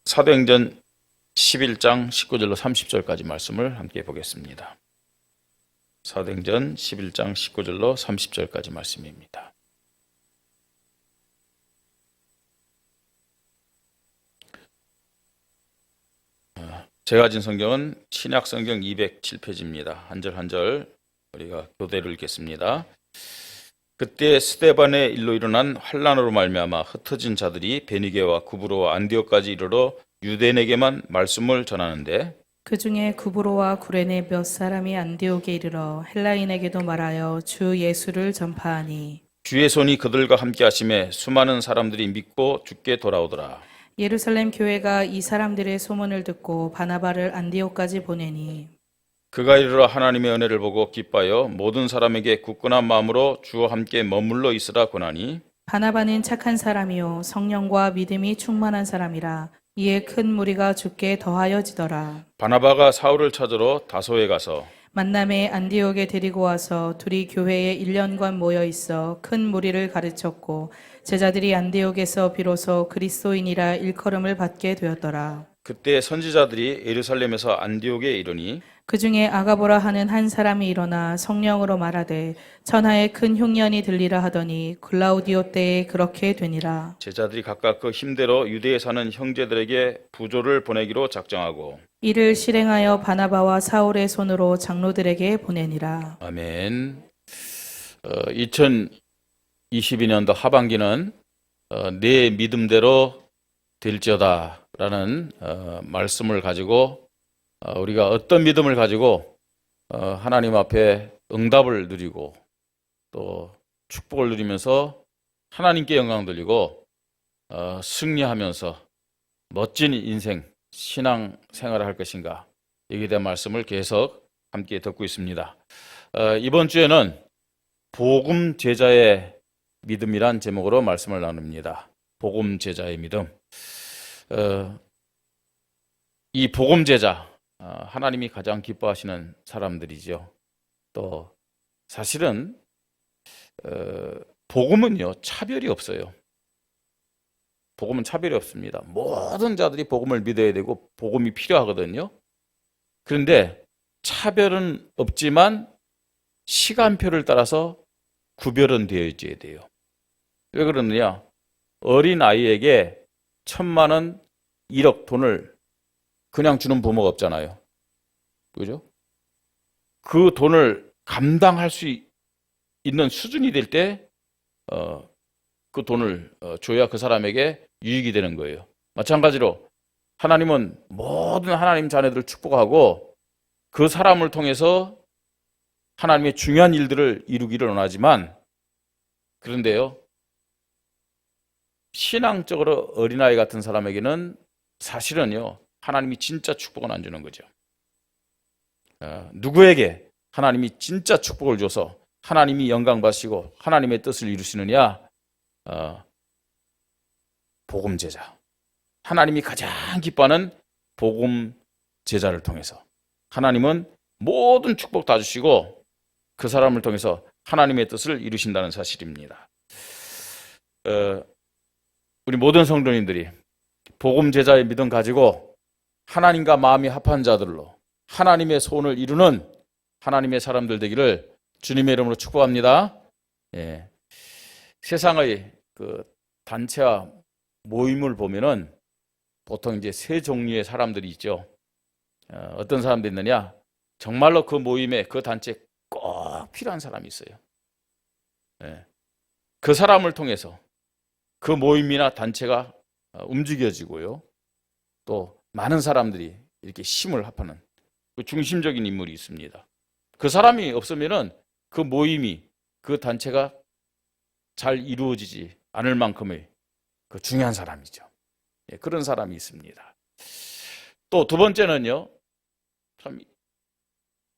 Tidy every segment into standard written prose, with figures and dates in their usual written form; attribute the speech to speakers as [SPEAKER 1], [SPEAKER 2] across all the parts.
[SPEAKER 1] 사도행전 11장 19절로 30절까지 말씀을 함께 보겠습니다. 사도행전 11장 19절로 30절까지 말씀입니다. 제가 가진 성경은 신약성경 207페이지입니다. 한 절 한 절 우리가 교대로 읽겠습니다. 그때 스데반의 일로 일어난 환난으로 말미암아 흩어진 자들이 베니게와 구브로와 안디옥까지 이르러 유대인에게만 말씀을 전하는데
[SPEAKER 2] 그 중에 구브로와 구레네 몇 사람이 안디옥에 이르러 헬라인에게도 말하여 주 예수를 전파하니
[SPEAKER 1] 주의 손이 그들과 함께 하심에 수많은 사람들이 믿고 주께 돌아오더라.
[SPEAKER 2] 예루살렘 교회가 이 사람들의 소문을 듣고 바나바를 안디옥까지 보내니
[SPEAKER 1] 그가 이르러 하나님의 은혜를 보고 기뻐하여 모든 사람에게 굳건한 마음으로 주와 함께 머물러 있으라 권하니
[SPEAKER 2] 바나바는 착한 사람이요 성령과 믿음이 충만한 사람이라 이에 큰 무리가 주께 더하여지더라.
[SPEAKER 1] 바나바가 사울을 찾으러 다소에 가서
[SPEAKER 2] 만남에 안디옥에 데리고 와서 둘이 교회에 1년간 모여 있어 큰 무리를 가르쳤고 제자들이 안디옥에서 비로소 그리스도인이라 일컬음을 받게 되었더라.
[SPEAKER 1] 그때 선지자들이 예루살렘에서 안디옥에 이르니
[SPEAKER 2] 그 중에 아가보라 하는 한 사람이 일어나 성령으로 말하되 천하에 큰 흉년이 들리라 하더니 글라우디오 때에 그렇게 되니라.
[SPEAKER 1] 제자들이 각각 그 힘대로 유대에 사는 형제들에게 부조를 보내기로 작정하고
[SPEAKER 2] 이를 실행하여 바나바와 사울의 손으로 장로들에게 보내니라.
[SPEAKER 1] 아멘. 2022년도 하반기는 내 믿음대로 될지어다 라는 말씀을 가지고 우리가 어떤 믿음을 가지고 하나님 앞에 응답을 누리고 또 축복을 누리면서 하나님께 영광 돌리고 승리하면서 멋진 인생, 신앙 생활을 할 것인가, 여기에 대한 말씀을 계속 함께 듣고 있습니다. 이번 주에는 복음 제자의 믿음이란 제목으로 말씀을 나눕니다. 복음 제자의 믿음. 이 복음 제자, 하나님이 가장 기뻐하시는 사람들이죠. 또 사실은 복음은요 차별이 없어요. 복음은 차별이 없습니다. 모든 자들이 복음을 믿어야 되고 복음이 필요하거든요. 그런데 차별은 없지만 시간표를 따라서 구별은 되어져야 돼요. 왜 그러느냐? 어린 아이에게 1,000만 원, 1억 돈을 그냥 주는 부모가 없잖아요. 그죠? 그 돈을 감당할 수 있는 수준이 될 때, 그 돈을 줘야 그 사람에게 유익이 되는 거예요. 마찬가지로 하나님은 모든 하나님 자녀들을 축복하고 그 사람을 통해서 하나님의 중요한 일들을 이루기를 원하지만, 그런데요, 신앙적으로 어린아이 같은 사람에게는 사실은요, 하나님이 진짜 축복은 안 주는 거죠. 누구에게 하나님이 진짜 축복을 줘서 하나님이 영광 받으시고 하나님의 뜻을 이루시느냐? 복음 제자. 하나님이 가장 기뻐하는 복음 제자를 통해서 하나님은 모든 축복 다 주시고 그 사람을 통해서 하나님의 뜻을 이루신다는 사실입니다. 우리 모든 성도님들이 복음 제자의 믿음 가지고 하나님과 마음이 합한 자들로 하나님의 소원을 이루는 하나님의 사람들 되기를 주님의 이름으로 축복합니다. 예. 세상의 그 단체와 모임을 보면은 보통 이제 세 종류의 사람들이 있죠. 어떤 사람들이 있느냐? 정말로 그 모임에 그 단체에 꼭 필요한 사람이 있어요. 예. 그 사람을 통해서 그 모임이나 단체가 움직여지고요. 또 많은 사람들이 이렇게 힘을 합하는 그 중심적인 인물이 있습니다. 그 사람이 없으면은 그 모임이, 그 단체가 잘 이루어지지 않을 만큼의 그 중요한 사람이죠. 예, 그런 사람이 있습니다. 또 두 번째는요, 참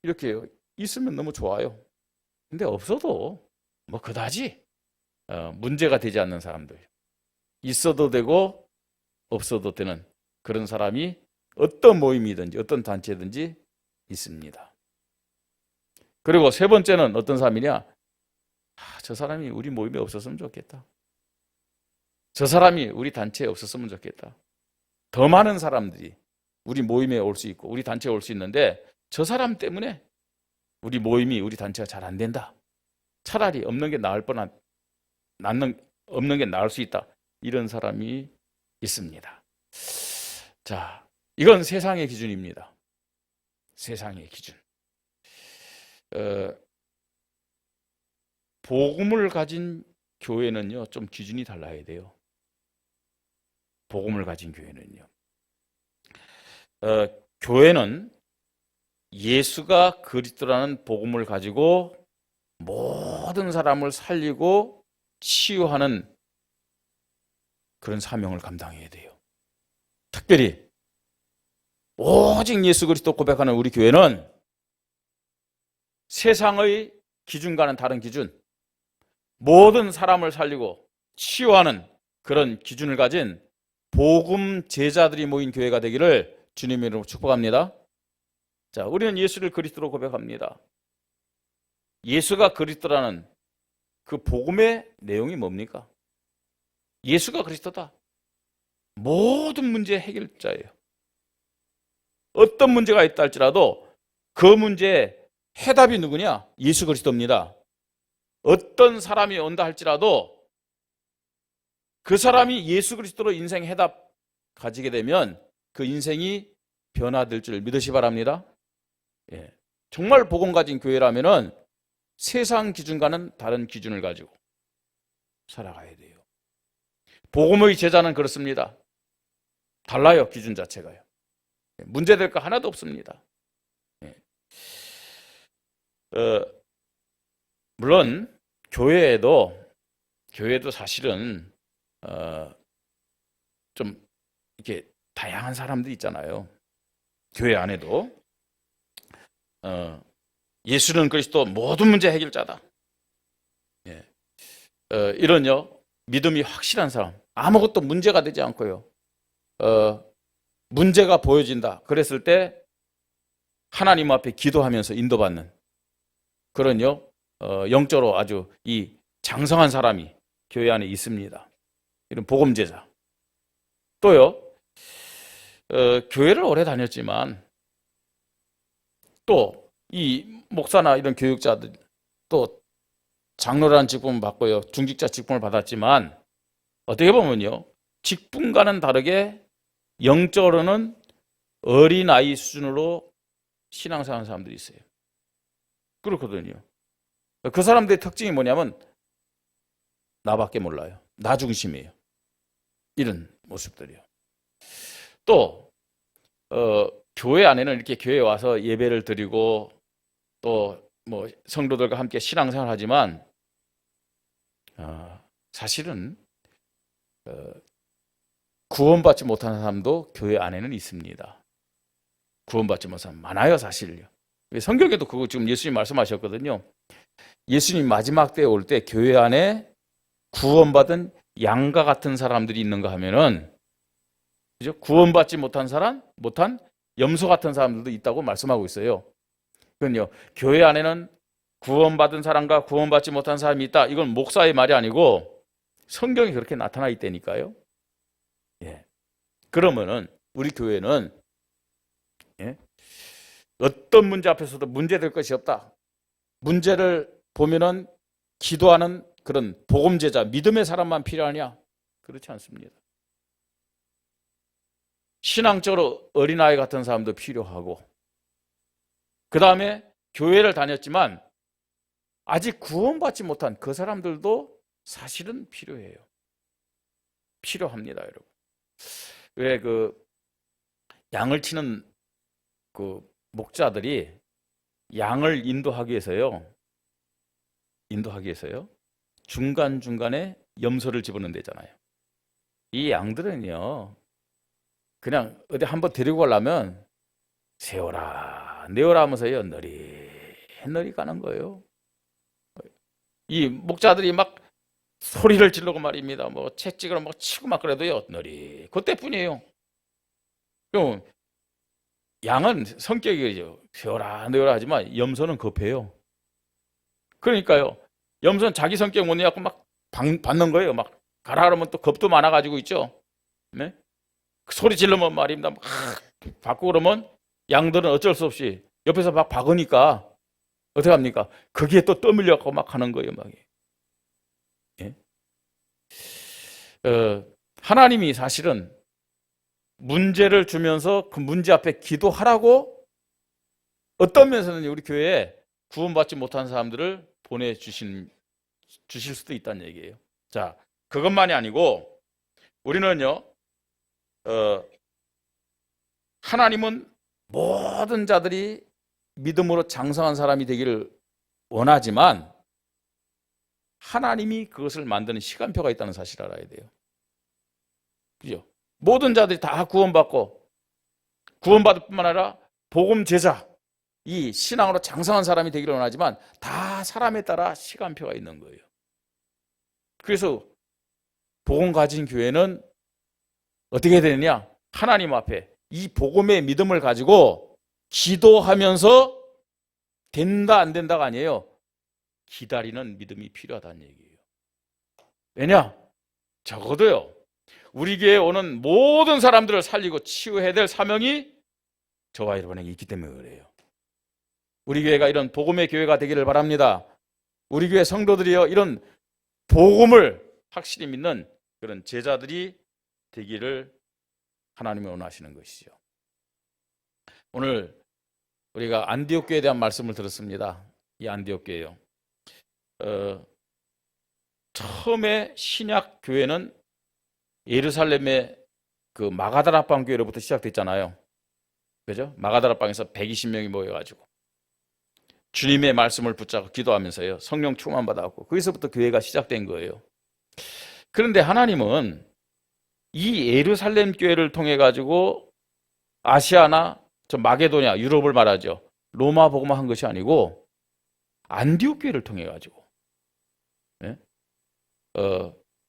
[SPEAKER 1] 이렇게 있으면 너무 좋아요. 근데 없어도 뭐 그다지 문제가 되지 않는 사람들, 있어도 되고 없어도 되는 그런 사람이 어떤 모임이든지 어떤 단체든지 있습니다. 그리고 세 번째는 어떤 사람이냐? 저 사람이 우리 모임에 없었으면 좋겠다. 저 사람이 우리 단체에 없었으면 좋겠다. 더 많은 사람들이 우리 모임에 올 수 있고 우리 단체에 올 수 있는데 저 사람 때문에 우리 모임이 우리 단체가 잘 안 된다. 차라리 없는 게 나을 뻔한 없는 게 나을 수 있다. 이런 사람이 있습니다. 자, 이건 세상의 기준입니다. 세상의 기준. 복음을 가진 교회는요, 좀 기준이 달라야 돼요. 복음을 가진 교회는요. 교회는 예수가 그리스도라는 복음을 가지고 모든 사람을 살리고 치유하는 그런 사명을 감당해야 돼요. 특별히 오직 예수 그리스도 고백하는 우리 교회는 세상의 기준과는 다른 기준, 모든 사람을 살리고 치유하는 그런 기준을 가진 복음 제자들이 모인 교회가 되기를 주님의 이름으로 축복합니다. 자, 우리는 예수를 그리스도로 고백합니다. 예수가 그리스도라는 그 복음의 내용이 뭡니까? 예수가 그리스도다. 모든 문제의 해결자예요. 어떤 문제가 있다 할지라도 그 문제의 해답이 누구냐? 예수 그리스도입니다. 어떤 사람이 온다 할지라도 그 사람이 예수 그리스도로 인생 해답 가지게 되면 그 인생이 변화될 줄 믿으시 바랍니다. 예. 정말 복음 가진 교회라면은 세상 기준과는 다른 기준을 가지고 살아가야 돼요. 복음의 제자는 그렇습니다. 달라요, 기준 자체가요. 문제될 거 하나도 없습니다. 예. 물론 교회에도 사실은 좀 이렇게 다양한 사람들이 있잖아요. 교회 안에도 예수는 그리스도 모든 문제 해결자다. 예. 이런요 믿음이 확실한 사람, 아무것도 문제가 되지 않고요. 문제가 보여진다. 그랬을 때 하나님 앞에 기도하면서 인도받는 그런요 영적으로 아주 이 장성한 사람이 교회 안에 있습니다. 이런 복음제자. 또요 교회를 오래 다녔지만 또 이 목사나 이런 교육자들 또 장로라는 직분을 받고요 중직자 직분을 받았지만 어떻게 보면요 직분과는 다르게 영적으로는 어린아이 수준으로 신앙생활하는 사람들이 있어요. 그렇거든요. 그 사람들의 특징이 뭐냐면 나밖에 몰라요. 나 중심이에요. 이런 모습들이요. 또 교회 안에는 이렇게 교회에 와서 예배를 드리고 또 뭐 성도들과 함께 신앙생활을 하지만 사실은 구원받지 못하는 사람도 교회 안에는 있습니다. 구원받지 못하는 사람 많아요, 사실요. 성경에도 그거 지금 예수님 말씀하셨거든요. 예수님 마지막 때에 올 때 교회 안에 구원받은 양과 같은 사람들이 있는가 하면은 그죠? 구원받지 못한 염소 같은 사람들도 있다고 말씀하고 있어요. 그건요, 교회 안에는 구원받은 사람과 구원받지 못한 사람이 있다. 이건 목사의 말이 아니고 성경이 그렇게 나타나 있다니까요. 예. 그러면은 우리 교회는 어떤 문제 앞에서도 문제될 것이 없다. 문제를 보면은 기도하는 그런 복음제자, 믿음의 사람만 필요하냐? 그렇지 않습니다. 신앙적으로 어린아이 같은 사람도 필요하고 그 다음에 교회를 다녔지만 아직 구원받지 못한 그 사람들도 사실은 필요해요. 필요합니다, 여러분. 왜 양을 치는 목자들이 양을 인도하기 위해서요 중간중간에 염소를 집어넣는다잖아요. 이 양들은요 그냥 어디 한번 데리고 가려면 세워라 내어라 하면서요 너리 가는 거예요. 이 목자들이 막 소리를 지르고 말입니다. 뭐 채찍으로 막 치고 막 그래도요 너리 그때뿐이에요. 그럼 양은 성격이죠. 세워라 내어라 하지만 염소는 급해요. 그러니까요 염소는 자기 성격 못 내갖고 막 받는 거예요. 막 가라 그러면 또 겁도 많아가지고 있죠. 네? 소리 지르면 말입니다. 막 받고 그러면 양들은 어쩔 수 없이 옆에서 막 박으니까 어떻게 합니까? 거기에 또 떠밀려갖고 막 하는 거예요. 막. 예? 하나님이 사실은 문제를 주면서 그 문제 앞에 기도하라고 어떤 면에서는 우리 교회에 구원받지 못한 사람들을 보내주실 수도 있다는 얘기예요. 자, 그것만이 아니고 우리는요, 하나님은 모든 자들이 믿음으로 장성한 사람이 되기를 원하지만 하나님이 그것을 만드는 시간표가 있다는 사실을 알아야 돼요. 그죠? 모든 자들이 다 구원받고 구원받을 뿐만 아니라 복음 제자, 이 신앙으로 장성한 사람이 되기를 원하지만 다 사람에 따라 시간표가 있는 거예요. 그래서 복음 가진 교회는 어떻게 되느냐? 하나님 앞에 이 복음의 믿음을 가지고 기도하면서 된다 안 된다가 아니에요. 기다리는 믿음이 필요하다는 얘기예요. 왜냐? 적어도요, 우리 교회에 오는 모든 사람들을 살리고 치유해야 될 사명이 저와 여러분에게 있기 때문에 그래요. 우리 교회가 이런 복음의 교회가 되기를 바랍니다. 우리 교회 성도들이요, 이런 복음을 확실히 믿는 그런 제자들이 되기를 하나님이 원하시는 것이죠. 오늘 우리가 안디옥 교회에 대한 말씀을 들었습니다. 이 안디옥 교회요. 처음에 신약 교회는 예루살렘의 그 마가다락방 교회로부터 시작됐잖아요. 그죠? 마가다락방에서 120명이 모여가지고 주님의 말씀을 붙잡고 기도하면서요, 성령 충만 받았고 거기서부터 교회가 시작된 거예요. 그런데 하나님은 이 예루살렘 교회를 통해 가지고 아시아나 저 마게도냐, 유럽을 말하죠, 로마 복음만 한 것이 아니고 안디옥 교회를 통해 가지고, 예?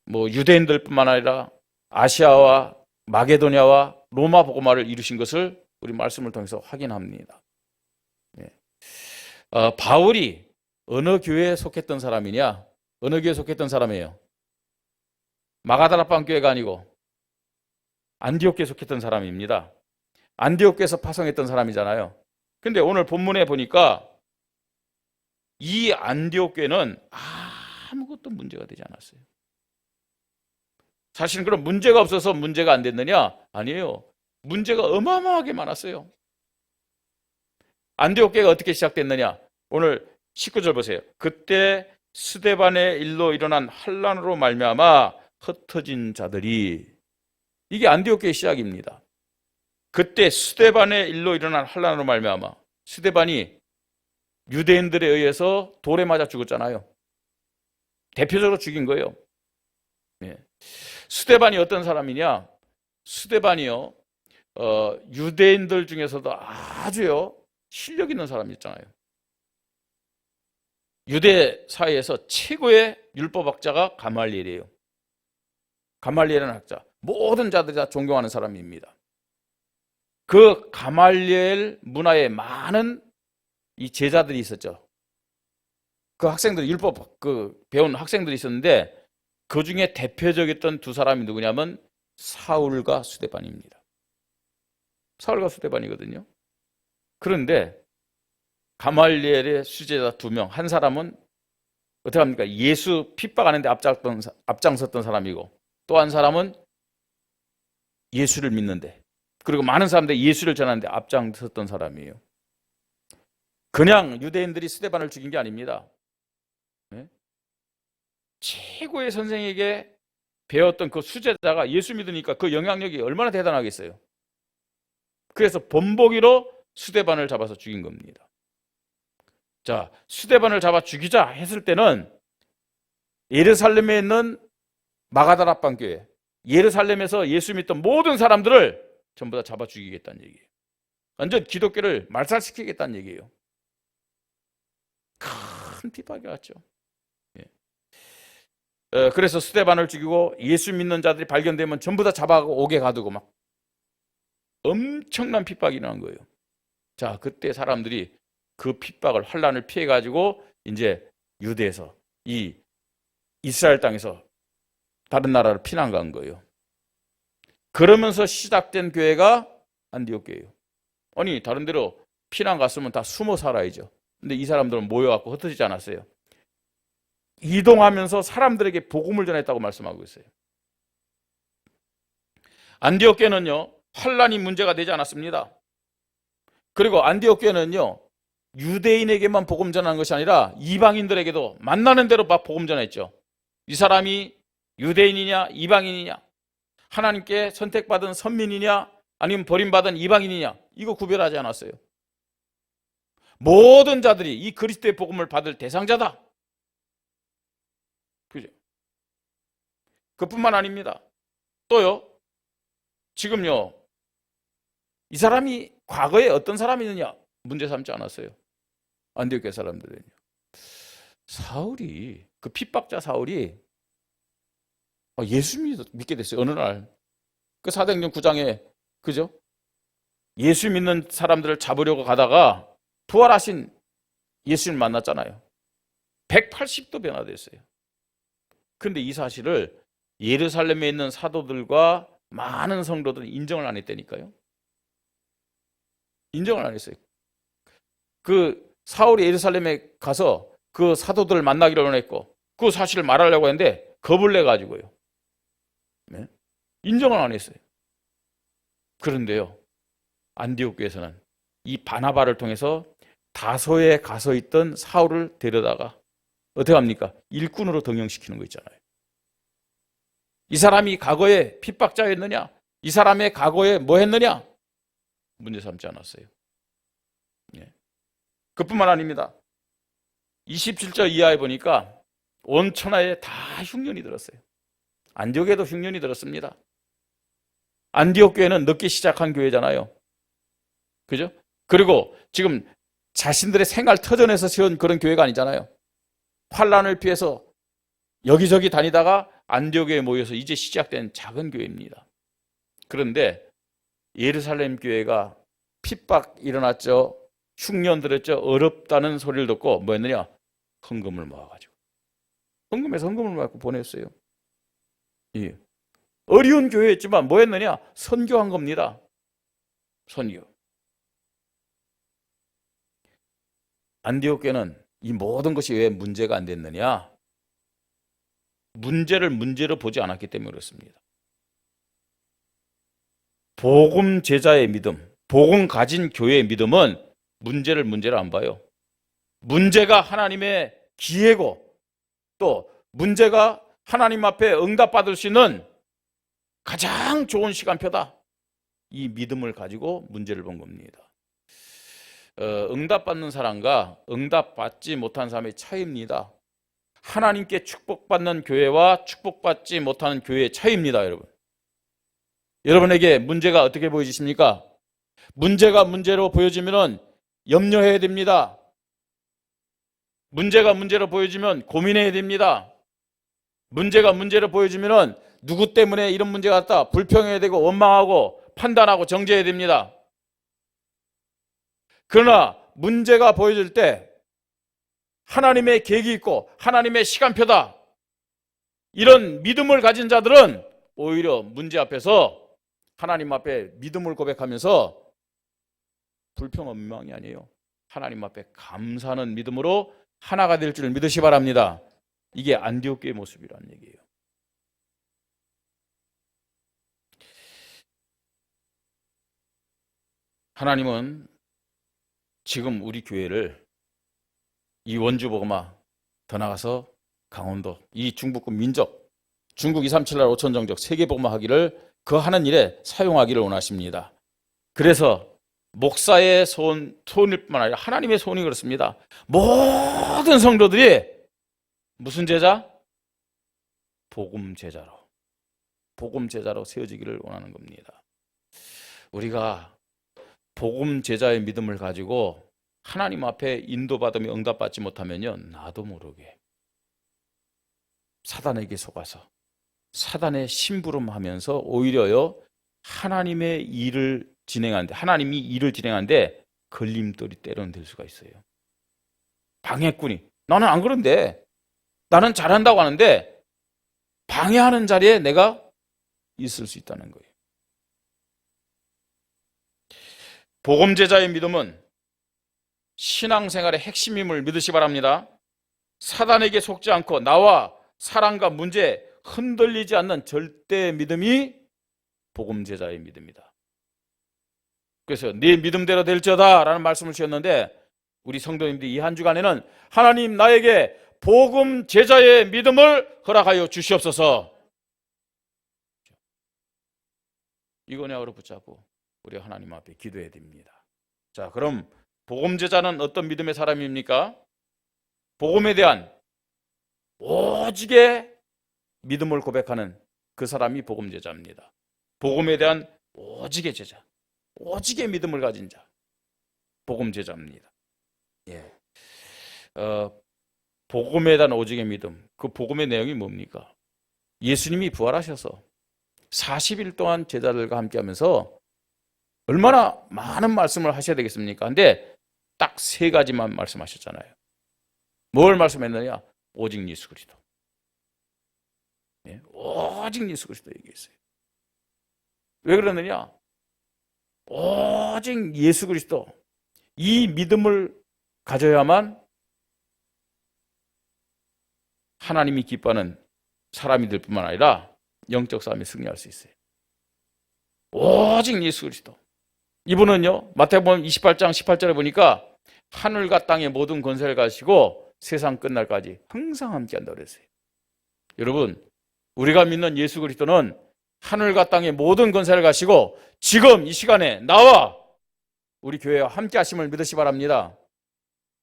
[SPEAKER 1] 뭐 유대인들뿐만 아니라 아시아와 마게도냐와 로마 복음화를 이루신 것을 우리 말씀을 통해서 확인합니다. 예. 바울이 어느 교회에 속했던 사람이냐? 어느 교회에 속했던 사람이에요? 마가다락방 교회가 아니고 안디옥 교회에 속했던 사람입니다. 안디옥 교회에서 파송했던 사람이잖아요. 근데 오늘 본문에 보니까 이 안디옥 교회는 아무것도 문제가 되지 않았어요. 사실은 그럼 문제가 없어서 문제가 안 됐느냐? 아니에요. 문제가 어마어마하게 많았어요. 안디옥 교회가 어떻게 시작됐느냐? 오늘 19절 보세요. 그때 스데반의 일로 일어난 환난으로 말미암아 흩어진 자들이, 이게 안디옥 교회의 시작입니다. 그때 스데반의 일로 일어난 환난으로 말미암아, 스데반이 유대인들에 의해서 돌에 맞아 죽었잖아요. 대표적으로 죽인 거예요. 예. 스데반이 어떤 사람이냐? 스데반이요, 유대인들 중에서도 아주요 실력 있는 사람이었잖아요. 유대 사회에서 최고의 율법학자가 가말리엘이에요. 가말리엘이라는 학자, 모든 자들이 다 존경하는 사람입니다. 그 가말리엘 문화에 많은 이 제자들이 있었죠. 그 학생들, 율법 배운 학생들이 있었는데 그 중에 대표적이었던 두 사람이 누구냐면 사울과 스데반입니다. 사울과 스데반이거든요. 그런데 가말리엘의 수제자 두 명, 한 사람은 어떻게 합니까? 예수 핍박하는데 앞장섰던 사람이고, 또 한 사람은 예수를 믿는데, 그리고 많은 사람들이 예수를 전하는데 앞장섰던 사람이에요. 그냥 유대인들이 스데반을 죽인 게 아닙니다. 네? 최고의 선생에게 배웠던 그 수제자가 예수 믿으니까 그 영향력이 얼마나 대단하겠어요. 그래서 본보기로 스데반을 잡아서 죽인 겁니다. 자, 스데반을 잡아 죽이자 했을 때는 예루살렘에 있는 마가다락방 교회, 예루살렘에서 예수 믿던 모든 사람들을 전부 다 잡아 죽이겠다는 얘기예요. 완전 기독교를 말살시키겠다는 얘기예요. 큰 핍박이 왔죠. 예. 그래서 스데반을 죽이고 예수 믿는 자들이 발견되면 전부 다 잡아가고 옥에 가두고 막 엄청난 핍박이 일어난 거예요. 자, 그때 사람들이 그 핍박을, 환난을 피해 가지고 이제 유대에서, 이 이스라엘 땅에서 다른 나라로 피난 간 거예요. 그러면서 시작된 교회가 안디옥 교회예요. 아니 다른 데로 피난 갔으면 다 숨어 살아야죠. 근데 이 사람들은 모여갖고 흩어지지 않았어요. 이동하면서 사람들에게 복음을 전했다고 말씀하고 있어요. 안디옥 교회는요, 환란이 문제가 되지 않았습니다. 그리고 안디옥 교회는요, 유대인에게만 복음 전하는 것이 아니라 이방인들에게도 만나는 대로 막 복음 전했죠. 이 사람이 유대인이냐 이방인이냐, 하나님께 선택받은 선민이냐 아니면 버림받은 이방인이냐, 이거 구별하지 않았어요. 모든 자들이 이 그리스도의 복음을 받을 대상자다. 그죠? 그뿐만 아닙니다. 또요, 지금요, 이 사람이 과거에 어떤 사람이느냐 문제 삼지 않았어요. 안디옥 사람들은요. 사울이, 그 핍박자 사울이 예수 믿게 됐어요. 어느 날 그 사도행전 9장에, 그죠? 예수 믿는 사람들을 잡으려고 가다가 부활하신 예수님 만났잖아요. 180도 변화됐어요. 근데 이 사실을 예루살렘에 있는 사도들과 많은 성도들은 인정을 안 했다니까요. 인정을 안 했어요. 그 사울이 예루살렘에 가서 그 사도들을 만나기로 원했고 그 사실을 말하려고 했는데 겁을 내가지고요. 네? 인정을 안 했어요. 그런데요, 안디옥 교회에서는 이 바나바를 통해서 다소에 가서 있던 사울을 데려다가 어떻게 합니까? 일꾼으로 등용시키는 거 있잖아요. 이 사람이 과거에 핍박자였느냐? 이 사람의 과거에 뭐 했느냐? 문제 삼지 않았어요. 예. 그뿐만 아닙니다. 27절 이하에 보니까 온 천하에 다 흉년이 들었어요. 안디옥에도 흉년이 들었습니다. 안디옥 교회는 늦게 시작한 교회잖아요. 그죠? 그리고 지금 자신들의 생활 터전에서 세운 그런 교회가 아니잖아요. 환란을 피해서 여기저기 다니다가 안디옥에 모여서 이제 시작된 작은 교회입니다. 그런데 예루살렘 교회가 핍박 일어났죠. 흉년 들었죠. 어렵다는 소리를 듣고 뭐 했느냐? 헌금을 모아가지고. 헌금해서 헌금을 모아서 보냈어요. 예. 어려운 교회였지만 뭐 했느냐? 선교한 겁니다. 선교. 안디옥 교회는 이 모든 것이 왜 문제가 안 됐느냐? 문제를 문제로 보지 않았기 때문에 그렇습니다. 복음 제자의 믿음, 복음 가진 교회의 믿음은 문제를 문제로 안 봐요. 문제가 하나님의 기회고 또 문제가 하나님 앞에 응답받을 수 있는 가장 좋은 시간표다. 이 믿음을 가지고 문제를 본 겁니다. 응답받는 사람과 응답받지 못한 사람의 차이입니다. 하나님께 축복받는 교회와 축복받지 못하는 교회의 차이입니다, 여러분. 여러분에게 문제가 어떻게 보여지십니까? 문제가 문제로 보여지면 염려해야 됩니다. 문제가 문제로 보여지면 고민해야 됩니다. 문제가 문제로 보여지면 누구 때문에 이런 문제가 왔다 불평해야 되고 원망하고 판단하고 정죄해야 됩니다. 그러나 문제가 보여질 때 하나님의 계획이 있고 하나님의 시간표다. 이런 믿음을 가진 자들은 오히려 문제 앞에서 하나님 앞에 믿음을 고백하면서 불평 원망이 아니에요. 하나님 앞에 감사하는 믿음으로 하나가 될 줄 믿으시 바랍니다. 이게 안디옥 교회의 모습이라는 얘기예요. 하나님은 지금 우리 교회를 이 원주 복음화 더 나가서 강원도 이 중북권 민족 중국 237 나라 5천 정적 세계 복음화 하기를 그 하는 일에 사용하기를 원하십니다. 그래서 목사의 소원일 뿐만 아니라 하나님의 소원이 그렇습니다. 모든 성도들이 무슨 제자? 복음 제자로 세워지기를 원하는 겁니다. 우리가 복음 제자의 믿음을 가지고 하나님 앞에 인도받으며 응답받지 못하면요, 나도 모르게 사단에게 속아서 사단의 심부름하면서 오히려요 하나님의 일을 진행하는데 하나님이 일을 진행하는데 걸림돌이 때로는 될 수가 있어요. 방해꾼이 나는 안 그런데 나는 잘한다고 하는데 방해하는 자리에 내가 있을 수 있다는 거예요. 복음 제자의 믿음은 신앙생활의 핵심임을 믿으시 바랍니다. 사단에게 속지 않고 나와 사랑과 문제에 흔들리지 않는 절대 믿음이 복음 제자의 믿음이다. 그래서 네 믿음대로 될지어다 라는 말씀을 주셨는데, 우리 성도님들이 이 한 주간에는 하나님 나에게 복음 제자의 믿음을 허락하여 주시옵소서, 이거냐로 붙잡고 우리 하나님 앞에 기도해야 됩니다. 자, 그럼 복음 제자는 어떤 믿음의 사람입니까? 복음에 대한 오직의 믿음을 고백하는 그 사람이 복음 제자입니다. 복음에 대한 오직의 제자, 오직의 믿음을 가진 자, 복음 제자입니다. 예. 복음에 대한 오직의 믿음, 그 복음의 내용이 뭡니까? 예수님이 부활하셔서 40일 동안 제자들과 함께 하면서 얼마나 많은 말씀을 하셔야 되겠습니까? 근데 딱 3가지만 말씀하셨잖아요. 뭘 말씀했느냐? 오직 예수 그리스도. 예? 오직 예수 그리스도 얘기했어요. 왜 그러느냐? 오직 예수 그리스도, 이 믿음을 가져야만 하나님이 기뻐하는 사람이 될 뿐만 아니라 영적 싸움에 승리할 수 있어요. 오직 예수 그리스도. 이분은요, 마태복음 28장 18절에 보니까 하늘과 땅의 모든 권세를 가지고 세상 끝날까지 항상 함께한다고 그랬어요. 여러분, 우리가 믿는 예수 그리스도는 하늘과 땅의 모든 권세를 가지고 지금 이 시간에 나와 우리 교회와 함께 하심을 믿으시 바랍니다.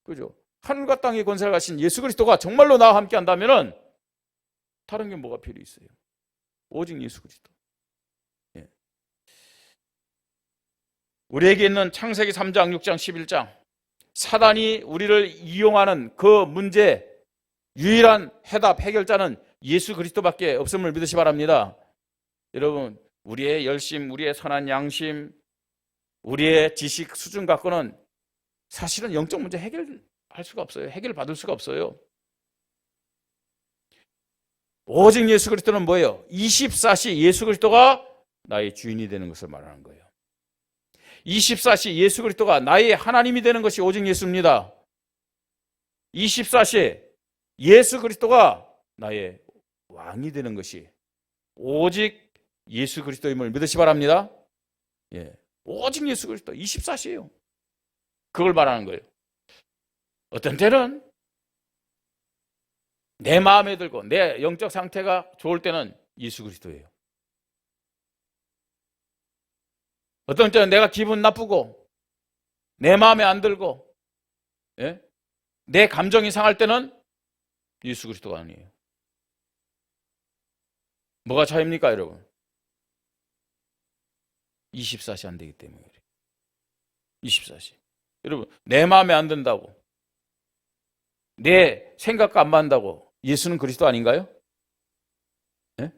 [SPEAKER 1] 그죠? 하늘과 땅의 권세를 가진 예수 그리스도가 정말로 나와 함께 한다면은 다른 게 뭐가 필요 있어요? 오직 예수 그리스도. 예. 우리에게 있는 창세기 3장, 6장, 11장, 사단이 우리를 이용하는 그 문제 유일한 해답, 해결자는 예수 그리스도밖에 없음을 믿으시 바랍니다. 여러분, 우리의 열심, 우리의 선한 양심, 우리의 지식 수준 갖고는 사실은 영적 문제 해결할 수가 없어요. 해결받을 수가 없어요. 오직 예수 그리스도는 뭐예요? 24시 예수 그리스도가 나의 주인이 되는 것을 말하는 거예요. 24시 예수 그리스도가 나의 하나님이 되는 것이 오직 예수입니다. 24시 예수 그리스도가 나의 왕이 되는 것이 오직 예수 그리스도임을 믿으시 바랍니다. 예. 오직 예수 그리스도 24시예요. 그걸 말하는 거예요. 어떤 때는 내 마음에 들고 내 영적 상태가 좋을 때는 예수 그리스도예요. 어떤 때는 내가 기분 나쁘고 내 마음에 안 들고, 예? 내 감정이 상할 때는 예수 그리스도가 아니에요. 뭐가 차이입니까, 여러분? 24시 안 되기 때문에 그래요. 24시. 여러분, 내 마음에 안 든다고, 내 생각과 안 맞는다고 예수는 그리스도 아닌가요? 네?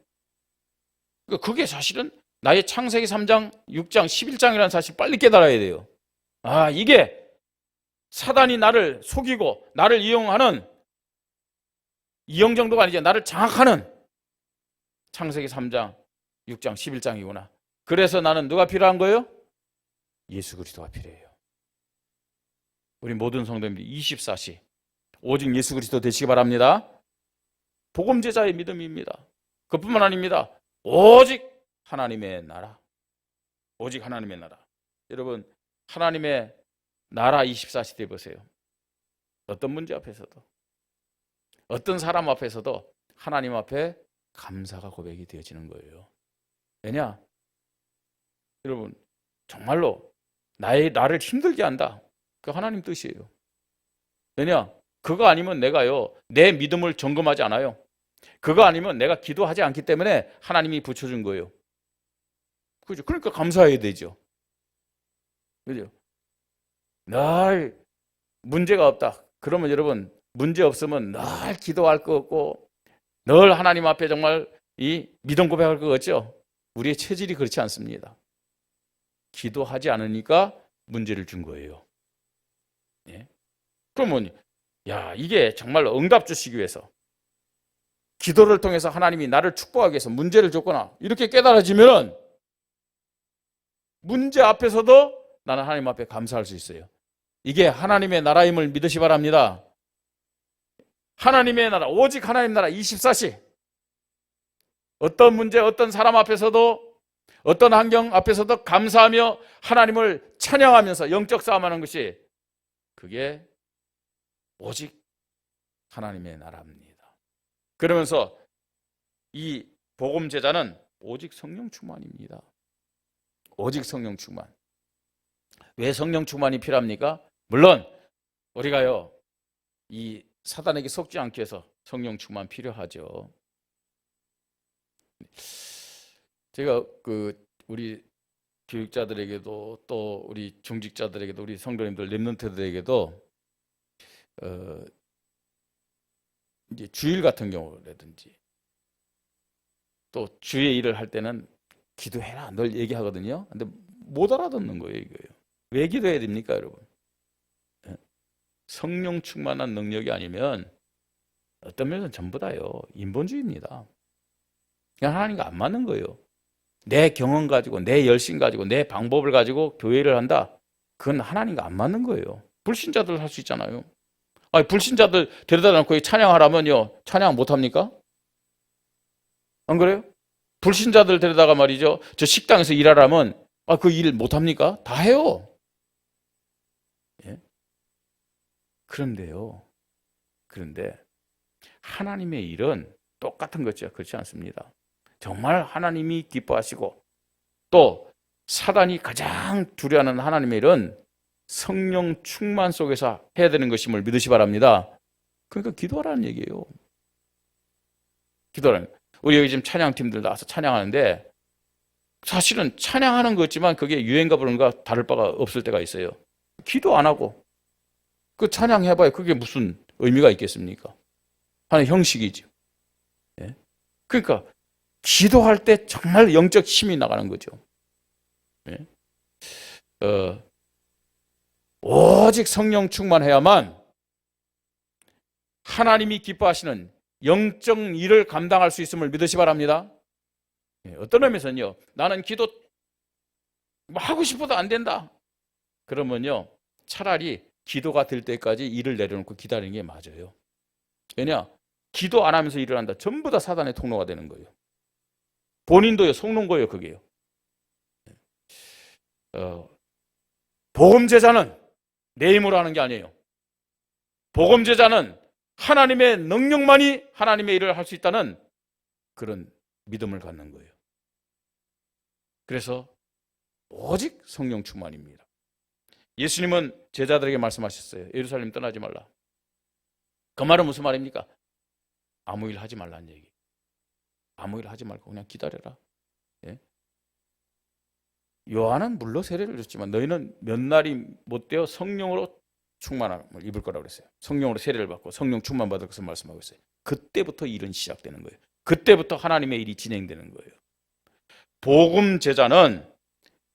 [SPEAKER 1] 그게 사실은 나의 창세기 3장, 6장, 11장이라는 사실 빨리 깨달아야 돼요. 아, 이게 사단이 나를 속이고 나를 이용하는, 이용 정도가 아니죠. 나를 장악하는 창세기 3장, 6장, 11장이구나. 그래서 나는 누가 필요한 거예요? 예수 그리스도가 필요해요. 우리 모든 성도님들이 24시 오직 예수 그리스도 되시기 바랍니다. 복음 제자의 믿음입니다. 그뿐만 아닙니다. 오직 하나님의 나라. 오직 하나님의 나라. 여러분, 하나님의 나라 24시 돼 보세요. 어떤 문제 앞에서도, 어떤 사람 앞에서도 하나님 앞에 감사가 고백이 되어지는 거예요. 왜냐? 여러분, 정말로 나를 힘들게 한다. 그 하나님 뜻이에요. 왜냐? 그거 아니면 내가요, 내 믿음을 점검하지 않아요. 그거 아니면 내가 기도하지 않기 때문에 하나님이 붙여준 거예요. 그죠? 그러니까 감사해야 되죠. 그죠? 늘 문제가 없다. 그러면 여러분, 문제 없으면 늘 기도할 거 없고 늘 하나님 앞에 정말 이 믿음 고백할 거 없죠? 우리의 체질이 그렇지 않습니다. 기도하지 않으니까 문제를 준 거예요. 예? 그러면 야, 이게 정말로 응답 주시기 위해서, 기도를 통해서 하나님이 나를 축복하기 위해서 문제를 줬구나, 이렇게 깨달아지면 문제 앞에서도 나는 하나님 앞에 감사할 수 있어요. 이게 하나님의 나라임을 믿으시 바랍니다. 하나님의 나라, 오직 하나님 나라 24시. 어떤 문제, 어떤 사람 앞에서도, 어떤 환경 앞에서도 감사하며 하나님을 찬양하면서 영적 싸움하는 것이, 그게 오직 하나님의 나라입니다. 그러면서 이 복음 제자는 오직 성령 충만입니다. 오직 성령 충만. 왜 성령 충만이 필요합니까? 물론 우리가요, 이 사단에게 속지 않기 위해서 성령 충만 필요하죠. 제가 우리 교육자들에게도, 또 우리 중직자들에게도, 우리 성도님들 렘넌트들에게도 이제 주일 같은 경우라든지 또 주의 일을 할 때는 기도해라 늘 얘기하거든요. 근데 못 알아듣는 거예요, 이거요. 왜 기도해야 됩니까, 여러분? 성령 충만한 능력이 아니면 어떤 면에서는 전부 다요, 인본주의입니다. 그냥 하나님과 안 맞는 거예요. 내 경험 가지고, 내 열심 가지고, 내 방법을 가지고 교회를 한다. 그건 하나님과 안 맞는 거예요. 불신자들 할 수 있잖아요. 아니, 불신자들 데려다 놓고 찬양하라면요, 찬양 못 합니까? 안 그래요? 불신자들 데려다가 말이죠, 저 식당에서 일하라면 그 일 못 합니까? 다 해요. 예? 그런데 하나님의 일은 똑같은 거죠. 그렇지 않습니다. 정말 하나님이 기뻐하시고 또 사단이 가장 두려워하는 하나님의 일은 성령 충만 속에서 해야 되는 것임을 믿으시 바랍니다. 그러니까 기도하라는 얘기예요. 기도하라는. 우리 여기 지금 찬양팀들 나와서 찬양하는데 사실은 찬양하는 거지만 그게 유행가 부르는 거 다를 바가 없을 때가 있어요. 기도 안 하고 그 찬양해봐야 그게 무슨 의미가 있겠습니까? 하나의 형식이죠. 예? 그러니까 기도할 때 정말 영적 힘이 나가는 거죠. 예? 오직 성령 충만해야만 하나님이 기뻐하시는 영적 일을 감당할 수 있음을 믿으시 바랍니다. 예, 어떤 의미에서는요, 나는 기도 하고 싶어도 안 된다. 그러면요, 차라리 기도가 될 때까지 일을 내려놓고 기다리는 게 맞아요. 왜냐? 기도 안 하면서 일을 한다. 전부 다 사단의 통로가 되는 거예요. 본인도요, 속는 거예요, 그게요. 복음 제자는 내 힘으로 하는 게 아니에요. 복음 제자는 하나님의 능력만이 하나님의 일을 할 수 있다는 그런 믿음을 갖는 거예요. 그래서 오직 성령 충만입니다. 예수님은 제자들에게 말씀하셨어요. 예루살렘 떠나지 말라. 그 말은 무슨 말입니까? 아무 일 하지 말라는 얘기. 아무 일 하지 말고 그냥 기다려라. 예? 요한은 물로 세례를 줬지만 너희는 몇 날이 못 되어 성령으로 충만함을 입을 거라고 그랬어요. 성령으로 세례를 받고 성령 충만 받을 것을 말씀하고 있어요. 그때부터 일은 시작되는 거예요. 그때부터 하나님의 일이 진행되는 거예요. 복음 제자는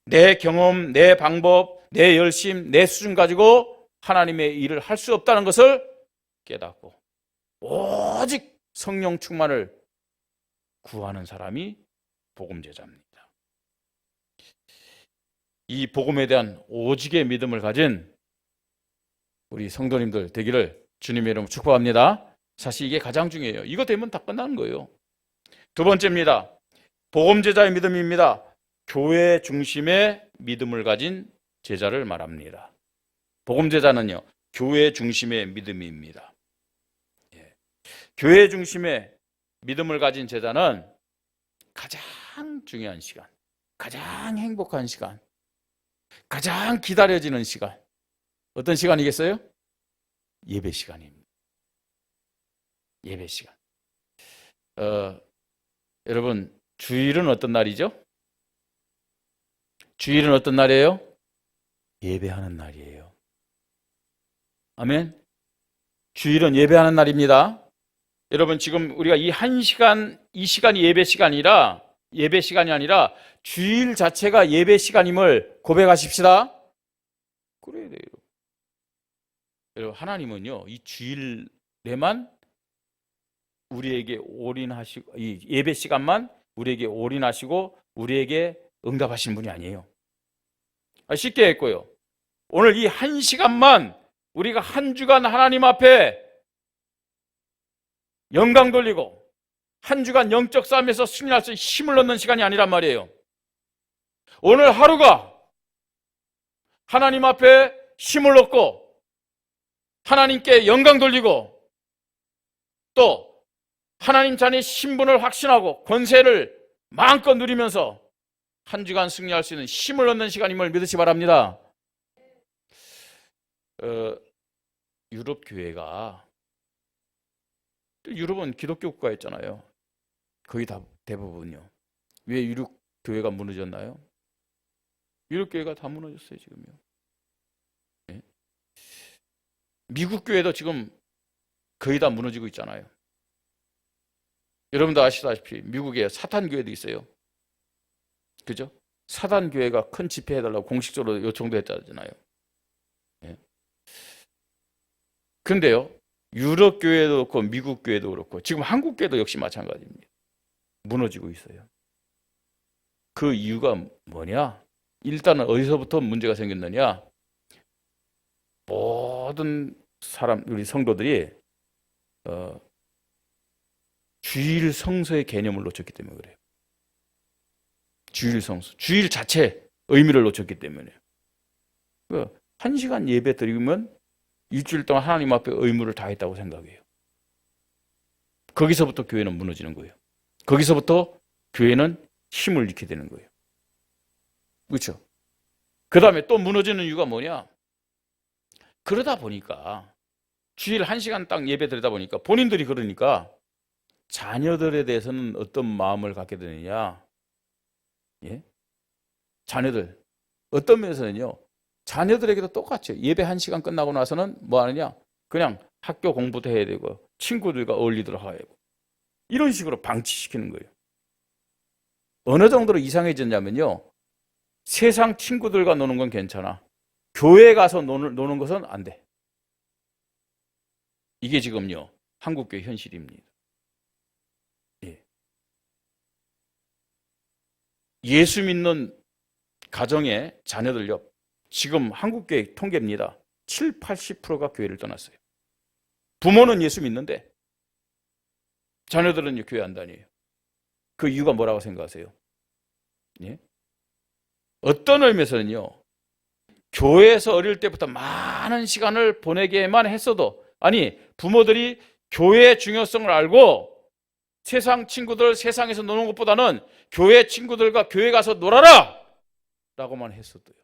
[SPEAKER 1] 내 경험, 내 방법, 내 열심, 내 수준 가지고 하나님의 일을 할 수 없다는 것을 깨닫고 오직 성령 충만을 구하는 사람이 복음 제자입니다. 이 복음에 대한 오직의 믿음을 가진 우리 성도님들 되기를 주님의 이름으로 축복합니다. 사실 이게 가장 중요해요. 이거 되면 다 끝나는 거예요. 두 번째입니다. 복음 제자의 믿음입니다. 교회 중심의 믿음을 가진 제자를 말합니다. 복음 제자는요, 교회 중심의 믿음입니다. 예. 교회 중심의 믿음을 가진 제자는 가장 중요한 시간, 가장 행복한 시간, 가장 기다려지는 시간, 어떤 시간이겠어요? 예배 시간입니다. 예배 시간. 여러분, 주일은 어떤 날이죠? 주일은 어떤 날이에요? 예배하는 날이에요. 아멘. 주일은 예배하는 날입니다. 여러분, 지금 우리가 이 한 시간, 이 시간이 예배 시간이 아니라 주일 자체가 예배 시간임을 고백하십시다. 그래야 돼요. 여러분, 하나님은요, 이 주일에만 우리에게 올인하시고, 이 예배 시간만 우리에게 올인하시고 우리에게 응답하시는 분이 아니에요. 쉽게 했고요. 오늘 이 1시간만 우리가 한 주간 하나님 앞에 영광 돌리고 한 주간 영적 싸움에서 승리할 수 있는 힘을 얻는 시간이 아니란 말이에요. 오늘 하루가 하나님 앞에 힘을 얻고 하나님께 영광 돌리고 또 하나님 자녀의 신분을 확신하고 권세를 마음껏 누리면서 한 주간 승리할 수 있는 힘을 얻는 시간임을 믿으시 바랍니다. 유럽 교회가, 유럽은 기독교 국가였잖아요. 거의 다 대부분요. 왜 유럽 교회가 무너졌나요? 유럽 교회가 다 무너졌어요 지금요. 네? 미국 교회도 지금 거의 다 무너지고 있잖아요. 여러분도 아시다시피 미국에 사탄 교회도 있어요. 그죠? 사탄 교회가 큰 집회 해달라고 공식적으로 요청도 했잖아요. 네. 근데요, 유럽 교회도 그렇고 미국 교회도 그렇고 지금 한국 교회도 역시 마찬가지입니다. 무너지고 있어요. 그 이유가 뭐냐? 일단은 어디서부터 문제가 생겼느냐? 모든 사람, 우리 성도들이 주일 성서의 개념을 놓쳤기 때문에 그래요. 주일 성서, 주일 자체 의미를 놓쳤기 때문에. 1시간 예배 드리면 일주일 동안 하나님 앞에 의무를 다했다고 생각해요. 거기서부터 교회는 무너지는 거예요. 거기서부터 교회는 힘을 잃게 되는 거예요. 그렇죠? 그 다음에 또 무너지는 이유가 뭐냐? 그러다 보니까 주일 1시간 딱 예배 드리다 보니까 본인들이 그러니까 자녀들에 대해서는 어떤 마음을 갖게 되느냐? 예? 자녀들 어떤 면에서는요, 자녀들에게도 똑같죠. 예배 1시간 끝나고 나서는 뭐 하느냐? 그냥 학교 공부도 해야 되고 친구들과 어울리도록 해야 되고 이런 식으로 방치시키는 거예요. 어느 정도로 이상해졌냐면요, 세상 친구들과 노는 건 괜찮아, 교회 가서 노는 것은 안 돼. 이게 지금요 한국교회 현실입니다. 예. 예수 믿는 가정의 자녀들요, 지금 한국교회 통계입니다. 7, 80%가 교회를 떠났어요. 부모는 예수 믿는데 자녀들은 교회 안 다녀요. 그 이유가 뭐라고 생각하세요? 예? 어떤 의미에서는요, 교회에서 어릴 때부터 많은 시간을 보내게만 했어도, 아니 부모들이 교회의 중요성을 알고 세상 친구들 세상에서 노는 것보다는 교회 친구들과 교회 가서 놀아라 라고만 했어도요,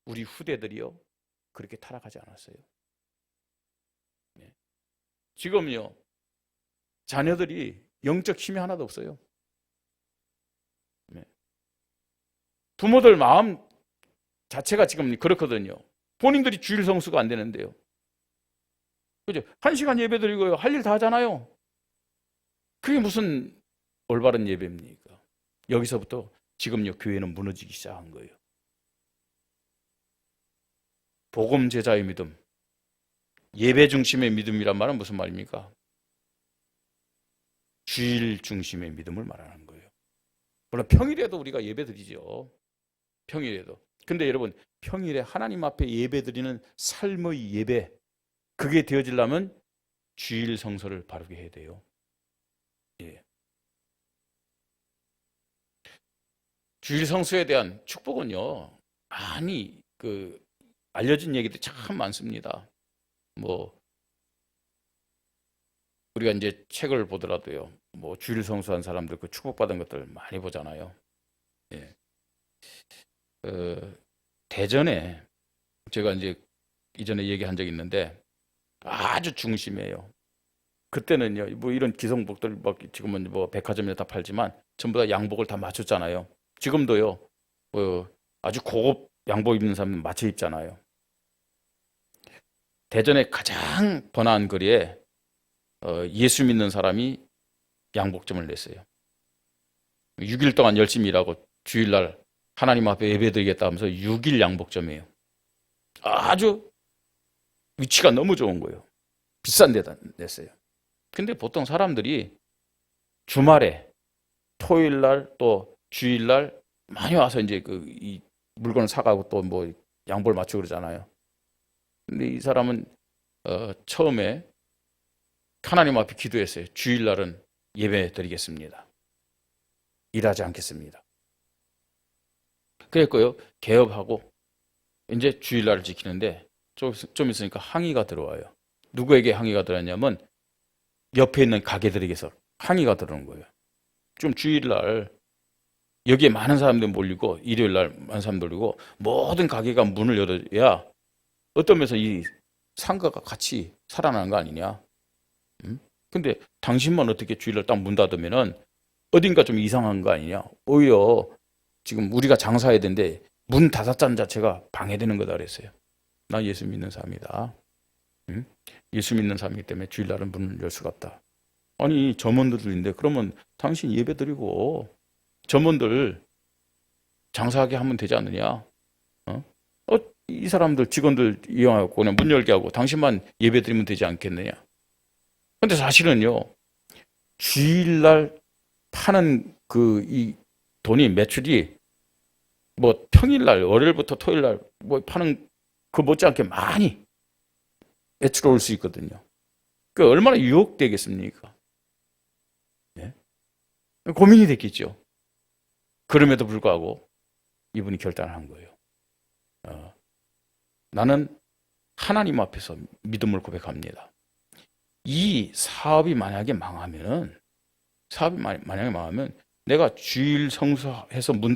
[SPEAKER 1] 우리 후대들이요 그렇게 타락하지 않았어요. 네. 지금요 자녀들이 영적 힘이 하나도 없어요. 네. 부모들 마음 자체가 지금 그렇거든요. 본인들이 주일 성수가 안 되는데요. 그죠? 1시간 예배 드리고요, 할 일 다 하잖아요. 그게 무슨 올바른 예배입니까? 여기서부터 지금요 교회는 무너지기 시작한 거예요. 복음 제자의 믿음, 예배 중심의 믿음이란 말은 무슨 말입니까? 주일 중심의 믿음을 말하는 거예요. 물론 평일에도 우리가 예배 드리죠. 평일에도. 근데 여러분, 평일에 하나님 앞에 예배 드리는 삶의 예배, 그게 되어지려면 주일 성서를 바르게 해야 돼요. 예. 주일 성서에 대한 축복은요, 많이 알려진 얘기도 참 많습니다. 뭐 우리가 이제 책을 보더라도요, 뭐 주일 성수한 사람들 그 축복받은 것들 많이 보잖아요. 예. 대전에 제가 이제 이전에 얘기한 적이 있는데 아주 중심이에요. 그때는요, 뭐 이런 기성복들 막 지금은 뭐 백화점에 다 팔지만 전부 다 양복을 다 맞췄잖아요. 지금도요, 아주 고급 양복 입는 사람은 맞춰 입잖아요. 대전의 가장 번화한 거리에 예수 믿는 사람이 양복점을 냈어요. 6일 동안 열심히 일하고 주일날 하나님 앞에 예배드리겠다 하면서 6일 양복점이에요. 아주 위치가 너무 좋은 거예요. 비싼 데다 냈어요. 근데 보통 사람들이 주말에 토요일날 또 주일날 많이 와서 이제 이 물건을 사가고 또 뭐 양보를 맞추고 그러잖아요. 근데 이 사람은 처음에 하나님 앞에 기도했어요. 주일날은 예배 드리겠습니다. 일하지 않겠습니다. 그랬고요. 개업하고 이제 주일날을 지키는데 좀 있으니까 항의가 들어와요. 누구에게 항의가 들어왔냐면 옆에 있는 가게들에게서 항의가 들어오는 거예요. 좀 주일날 여기에 많은 사람들이 몰리고 일요일날 많은 사람들 몰리고 모든 가게가 문을 열어야 어떤 면에서 이 상가가 같이 살아나는 거 아니냐. 근데 당신만 어떻게 주일날 딱 문 닫으면은 어딘가 좀 이상한 거 아니냐. 오히려 지금 우리가 장사해야 되는데 문 닫았다는 자체가 방해되는 거다 그랬어요. 나 예수 믿는 사람이다. 예수 믿는 사람이기 때문에 주일날은 문을 열 수가 없다. 아니 점원들인데 그러면 당신 예배 드리고 점원들 장사하게 하면 되지 않느냐. 이 사람들 직원들 이용하고 그냥 문 열게 하고 당신만 예배 드리면 되지 않겠느냐. 근데 사실은요, 주일날 파는 이 돈이 매출이 뭐 평일날 월요일부터 토요일날 뭐 파는 그 못지않게 많이 매출 올 수 있거든요. 그 얼마나 유혹되겠습니까? 네? 고민이 됐겠죠. 그럼에도 불구하고 이분이 결단을 한 거예요. 나는 하나님 앞에서 믿음을 고백합니다. 이 사업이 만약에 망하면 내가 주일 성수해서 문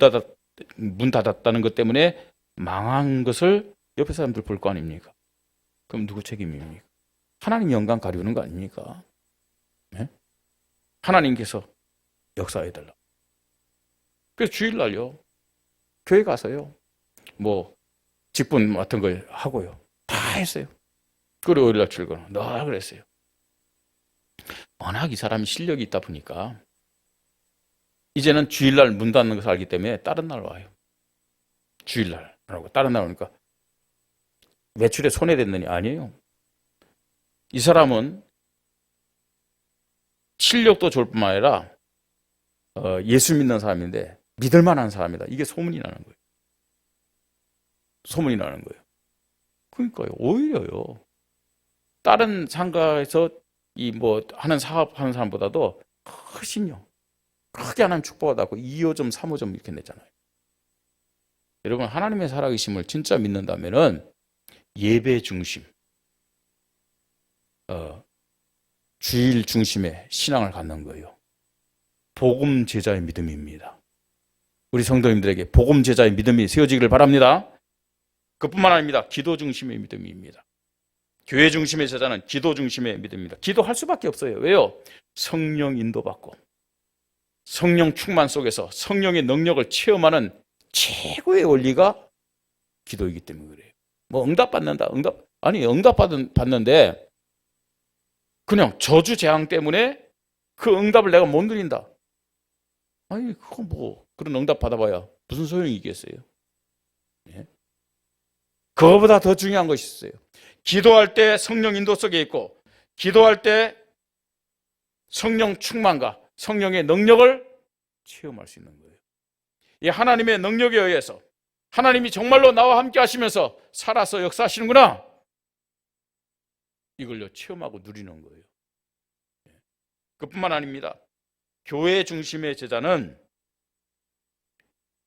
[SPEAKER 1] 닫았다는 것 때문에 망한 것을 옆에 사람들 볼 거 아닙니까? 그럼 누구 책임입니까? 하나님 영광 가리우는 거 아닙니까? 네? 하나님께서 역사해달라. 그래서 주일날요, 교회 가서요, 뭐 직분 같은 거 하고요, 다 했어요. 그리고 월요일날 출근 늘 그랬어요. 워낙 이 사람이 실력이 있다 보니까 이제는 주일날 문 닫는 것을 알기 때문에 다른 날 와요. 주일날 하고 다른 날 오니까 매출에 손해됐느니 아니에요. 이 사람은 실력도 좋을 뿐만 아니라 예수 믿는 사람인데 믿을 만한 사람이다. 이게 소문이 나는 거예요. 소문이 나는 거예요. 그러니까요. 오히려요. 다른 상가에서 이 뭐 하는 사업하는 사람보다도 훨씬요. 크게 하나님 축복받았고 2호점, 3호점 이렇게 냈잖아요. 여러분 하나님의 살아계심을 진짜 믿는다면은 예배 중심, 주일 중심의 신앙을 갖는 거예요. 복음 제자의 믿음입니다. 우리 성도님들에게 복음 제자의 믿음이 세워지기를 바랍니다. 그뿐만 아닙니다. 기도 중심의 믿음입니다. 교회 중심의 제자는 기도 중심의 믿음입니다. 기도할 수밖에 없어요. 왜요? 성령 인도받고 성령 충만 속에서 성령의 능력을 체험하는 최고의 원리가 기도이기 때문에 그래요. 뭐 응답받는다. 응답받는데 그냥 저주재앙 때문에 그 응답을 내가 못 누린다. 아니 그거 뭐 그런 응답 받아봐야 무슨 소용이 있겠어요. 예? 그거보다 더 중요한 것이 있어요. 기도할 때 성령 인도 속에 있고 기도할 때 성령 충만과 성령의 능력을 체험할 수 있는 거예요. 이 하나님의 능력에 의해서 하나님이 정말로 나와 함께 하시면서 살아서 역사하시는구나. 이걸요 체험하고 누리는 거예요. 그뿐만 아닙니다. 교회 중심의 제자는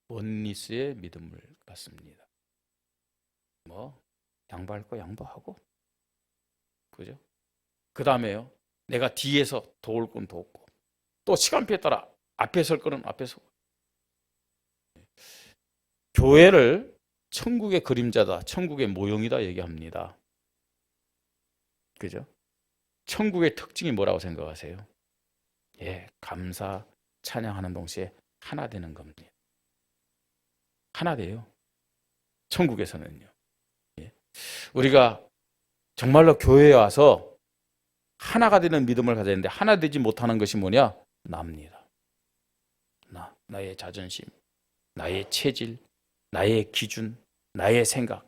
[SPEAKER 1] 원리스의 믿음을 갖습니다. 뭐 양보할 거 양보하고, 그죠? 그 다음에요. 내가 뒤에서 도울 건 돕고, 또 시간표에 따라 앞에 설 거는 앞에 서고. 교회를 천국의 그림자다, 천국의 모형이다 얘기합니다. 그죠? 천국의 특징이 뭐라고 생각하세요? 예, 감사, 찬양하는 동시에 하나 되는 겁니다. 하나 돼요. 천국에서는요. 예. 우리가 정말로 교회에 와서 하나가 되는 믿음을 가져야 되는데 하나 되지 못하는 것이 뭐냐? 나입니다. 나의 자존심, 나의 체질, 나의 기준, 나의 생각.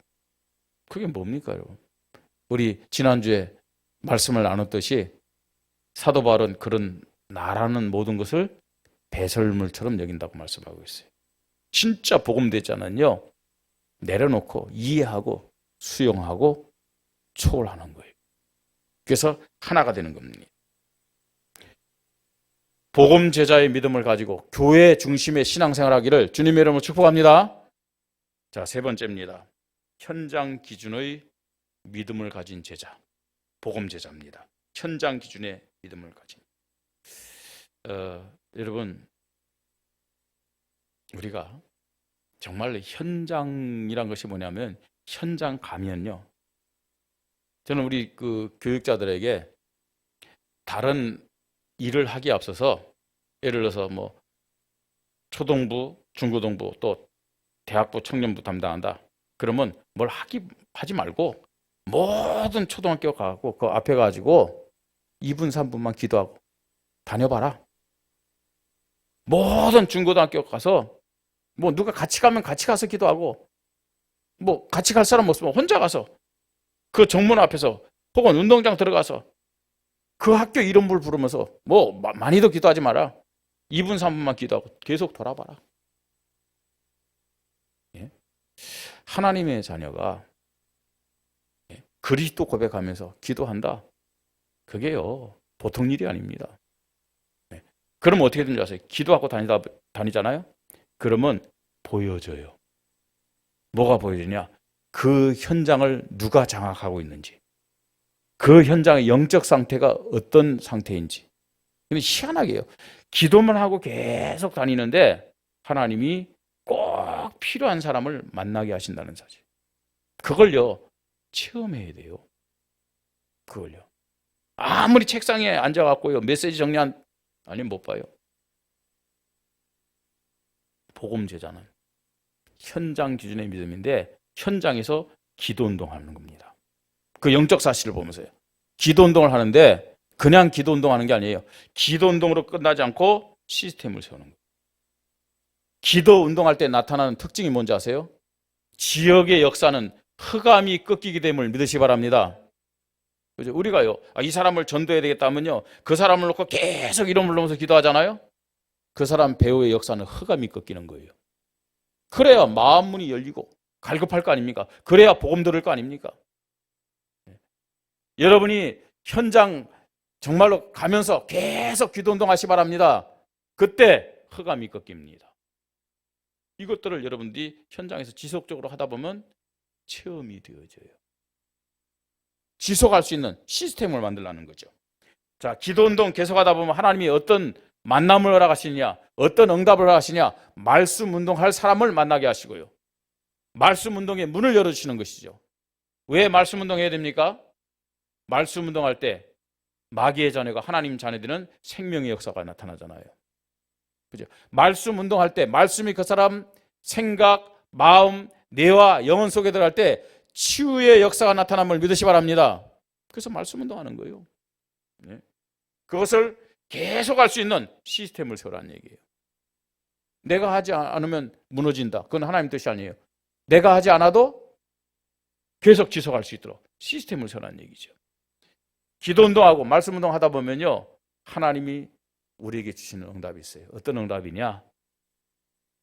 [SPEAKER 1] 그게 뭡니까, 여러분? 우리 지난주에 말씀을 나눴듯이 사도 바울은 그런 나라는 모든 것을 배설물처럼 여긴다고 말씀하고 있어요. 진짜 복음 되자는요, 내려놓고 이해하고 수용하고 초월하는 거예요. 그래서 하나가 되는 겁니다. 복음 제자의 믿음을 가지고 교회 중심의 신앙생활하기를 주님의 이름으로 축복합니다. 자, 세 번째입니다. 현장 기준의 믿음을 가진 제자, 복음 제자입니다. 현장 기준의 믿음을 가진. 여러분, 우리가 정말 현장이란 것이 뭐냐면 현장 가면요. 저는 우리 그 교육자들에게 다른 일을 하기에 앞서서 예를 들어서 뭐 초등부, 중고등부 또 대학부, 청년부 담당한다. 그러면 뭘 하지 말고 모든 초등학교 가고 그 앞에 가지고 2분, 3분만 기도하고 다녀봐라. 모든 중고등학교 가서 뭐 누가 같이 가면 같이 가서 기도하고 뭐 같이 갈 사람 없으면 혼자 가서 그 정문 앞에서 혹은 운동장 들어가서 그 학교 이름을 부르면서 뭐 많이도 기도하지 마라. 2분, 3분만 기도하고 계속 돌아봐라. 예? 하나님의 자녀가 그리스도 고백하면서 기도한다. 그게요 보통 일이 아닙니다. 그러면 어떻게 되는지 아세요? 기도하고 다니잖아요. 그러면 보여져요. 뭐가 보여지냐? 그 현장을 누가 장악하고 있는지, 그 현장의 영적 상태가 어떤 상태인지. 근데 희한하게요. 기도만 하고 계속 다니는데 하나님이 꼭 필요한 사람을 만나게 하신다는 사실. 그걸요 체험해야 돼요. 그걸요. 아무리 책상에 앉아갖고요 메시지 아니면 못 봐요. 복음 제자는 현장 기준의 믿음인데 현장에서 기도 운동하는 겁니다. 그 영적 사실을 보면서요. 기도 운동을 하는데 그냥 기도 운동하는 게 아니에요. 기도 운동으로 끝나지 않고 시스템을 세우는 거예요. 기도 운동할 때 나타나는 특징이 뭔지 아세요? 지역의 역사는 흑암이 꺾이게 됨을 믿으시 바랍니다. 그죠? 우리가요, 이 사람을 전도해야 되겠다면요, 그 사람을 놓고 계속 이름을 불러면서 기도하잖아요. 그 사람 배후의 역사는 흑암이 꺾이는 거예요. 그래야 마음 문이 열리고 갈급할 거 아닙니까? 그래야 복음 들을 거 아닙니까? 여러분이 현장 정말로 가면서 계속 기도 운동하시 바랍니다. 그때 흑암이 꺾입니다. 이것들을 여러분들이 현장에서 지속적으로 하다 보면 체험이 되어져요. 지속할 수 있는 시스템을 만들라는 거죠. 자, 기도 운동 계속하다 보면 하나님이 어떤 만남을 허락하시느냐, 어떤 응답을 허락하시냐, 말씀 운동할 사람을 만나게 하시고요. 말씀 운동의 문을 열어주시는 것이죠. 왜 말씀 운동해야 됩니까? 말씀 운동할 때 마귀의 자녀가 하나님 자녀들은 생명의 역사가 나타나잖아요. 그죠? 말씀 운동할 때 말씀이 그 사람 생각, 마음, 뇌와 영혼 속에 들어갈 때 치유의 역사가 나타남을 믿으시 바랍니다. 그래서 말씀 운동하는 거예요. 네. 그것을 계속 할 수 있는 시스템을 세우라는 얘기예요. 내가 하지 않으면 무너진다. 그건 하나님 뜻이 아니에요. 내가 하지 않아도 계속 지속할 수 있도록 시스템을 세우라는 얘기죠. 기도 운동하고 말씀 운동하다 보면요, 하나님이 우리에게 주시는 응답이 있어요. 어떤 응답이냐?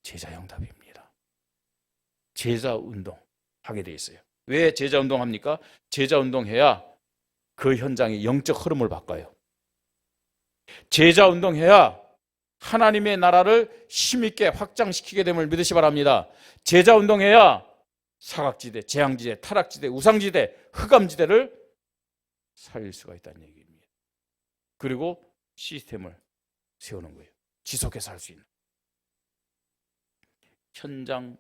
[SPEAKER 1] 제자 응답입니다. 제자 운동 하게 돼 있어요. 왜 제자 운동합니까? 제자 운동해야 그 현장의 영적 흐름을 바꿔요. 제자 운동해야 하나님의 나라를 힘있게 확장시키게 됨을 믿으시 바랍니다. 제자 운동해야 사각지대, 재앙지대, 타락지대, 우상지대, 흑암지대를 살릴 수가 있다는 얘기입니다. 그리고 시스템을 세우는 거예요. 지속해서 할 수 있는. 현장